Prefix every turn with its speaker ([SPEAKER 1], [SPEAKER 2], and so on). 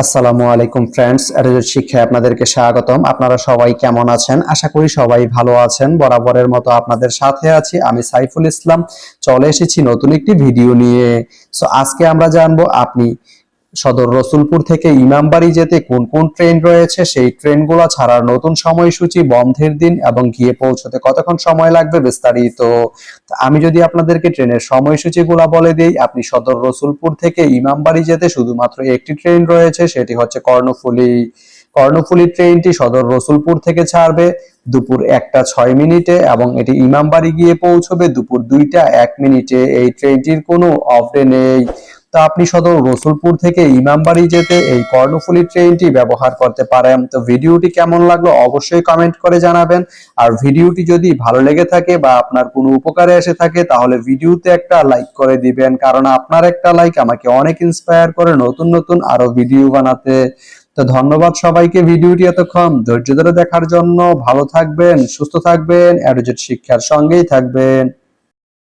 [SPEAKER 1] আসসালামু আলাইকুম friends, educate শিক্ষায় আপনাদেরকে স্বাগতম। আপনারা সবাই কেমন আছেন? আশা করি সবাই ভালো আছেন। বরাবরের মতো আপনাদের সাথে আছি আমি সাইফুল ইসলাম। চলে এসেছি নতুন একটি ভিডিও নিয়ে। আজকে আমরা জানবো আপনি সদর রসুলপুর থেকে ইমামবাড়ি যেতে কোন কোন ট্রেন রয়েছে, সেই ট্রেনগুলো ছাড়ার নতুন সময়সূচি, বন্ধের দিন এবং গিয়ে পৌঁছতে কতক্ষণ সময় লাগবে বিস্তারিত। আমি যদি আপনাদেরকে ট্রেনের সময়সূচিগুলো বলে দিই, আপনি সদর রসুলপুর থেকে ইমামবাড়ি যেতে শুধুমাত্র একটি ট্রেন রয়েছে, সেটি হচ্ছে কর্ণফুলী। কর্ণফুলী ট্রেনটি সদর রসুলপুর থেকে ছাড়বে দুপুর 1টা 6 মিনিটে এবং এটি ইমামবাড়ি গিয়ে পৌঁছবে দুপুর 2টা 1 মিনিটে। এই ট্রেনটির কোনো অফ ডে নেই। তো আপনি সদর রসুলপুর থেকে ইমামবাড়ি যেতে এই কর্ণফুলী ট্রেনটি ব্যবহার করতে পারেন। তো ভিডিওটি কেমন লাগলো অবশ্যই কমেন্ট করে জানাবেন। আর ভিডিওটি যদি ভালো লেগে থাকে বা আপনার কোনো উপকারে এসে থাকে তাহলে ভিডিওতে একটা লাইক করে দিবেন, কারণ আপনার একটা লাইক আমাকে অনেক ইন্সপায়ার করে নতুন নতুন আরো ভিডিও বানাতে। তো ধন্যবাদ সবাইকে ভিডিওটি এতক্ষণ ধৈর্য ধরে দেখার জন্য। ভালো থাকবেন, সুস্থ থাকবেন, এডুকেট শিক্ষার সঙ্গেই থাকবেন।